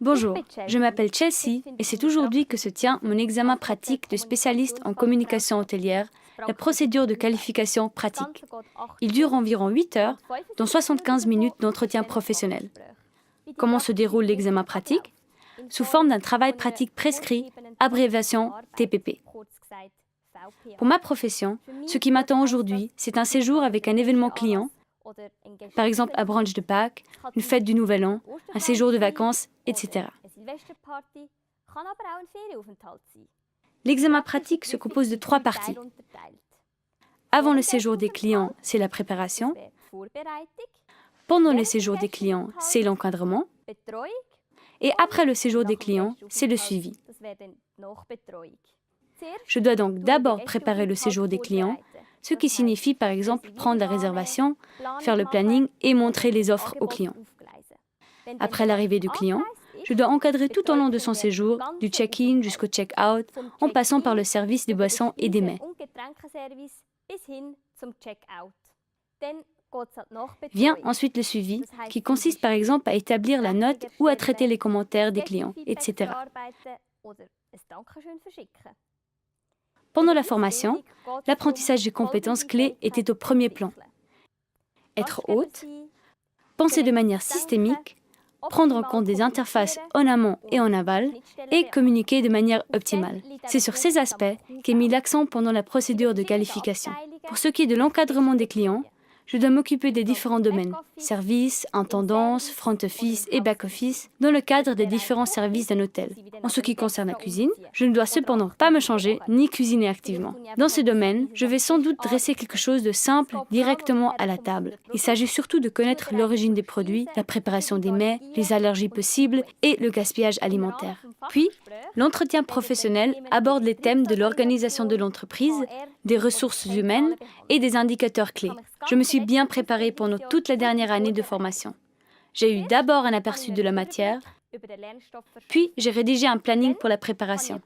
Bonjour, je m'appelle Chelsea et c'est aujourd'hui que se tient mon examen pratique de spécialiste en communication hôtelière, la procédure de qualification pratique. Il dure environ 8 heures, dont 75 minutes d'entretien professionnel. Comment se déroule l'examen pratique? Sous forme d'un travail pratique prescrit, abréviation TPP. Pour ma profession, ce qui m'attend aujourd'hui, c'est un séjour avec un événement client, par exemple un brunch de Pâques, une fête du Nouvel An, un séjour de vacances, etc. L'examen pratique se compose de 3 parties. Avant le séjour des clients, c'est la préparation. Pendant le séjour des clients, c'est l'encadrement. Et après le séjour des clients, c'est le suivi. Je dois donc d'abord préparer le séjour des clients, ce qui signifie par exemple prendre la réservation, faire le planning et montrer les offres aux clients. Après l'arrivée du client, je dois encadrer tout au long de son séjour, du check-in jusqu'au check-out, en passant par le service des boissons et des mets. Vient ensuite le suivi, qui consiste par exemple à établir la note ou à traiter les commentaires des clients, etc. Pendant la formation, l'apprentissage des compétences clés était au premier plan. Être hôte, penser de manière systémique, prendre en compte des interfaces en amont et en aval et communiquer de manière optimale. C'est sur ces aspects qu'est mis l'accent pendant la procédure de qualification. Pour ce qui est de l'encadrement des clients, je dois m'occuper des différents domaines, services, intendance, front office et back office, dans le cadre des différents services d'un hôtel. En ce qui concerne la cuisine, je ne dois cependant pas me changer ni cuisiner activement. Dans ce domaine, je vais sans doute dresser quelque chose de simple directement à la table. Il s'agit surtout de connaître l'origine des produits, la préparation des mets, les allergies possibles et le gaspillage alimentaire. Puis, l'entretien professionnel aborde les thèmes de l'organisation de l'entreprise, des ressources humaines et des indicateurs clés. Je me suis bien préparée pendant toute la dernière année de formation. J'ai eu d'abord un aperçu de la matière, puis j'ai rédigé un planning pour la préparation.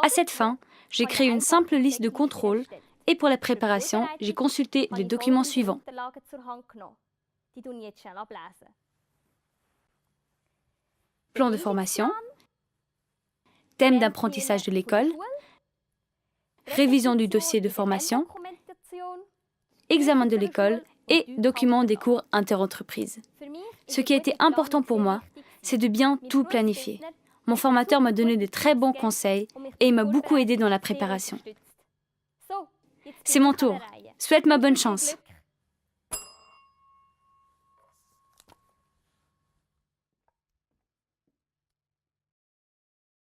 À cette fin, j'ai créé une simple liste de contrôles et pour la préparation, j'ai consulté les documents suivants. Plan de formation, thème d'apprentissage de l'école, révision du dossier de formation, examen de l'école et documents des cours interentreprises. Ce qui a été important pour moi, c'est de bien tout planifier. Mon formateur m'a donné de très bons conseils et il m'a beaucoup aidé dans la préparation. C'est mon tour. Souhaite-moi bonne chance.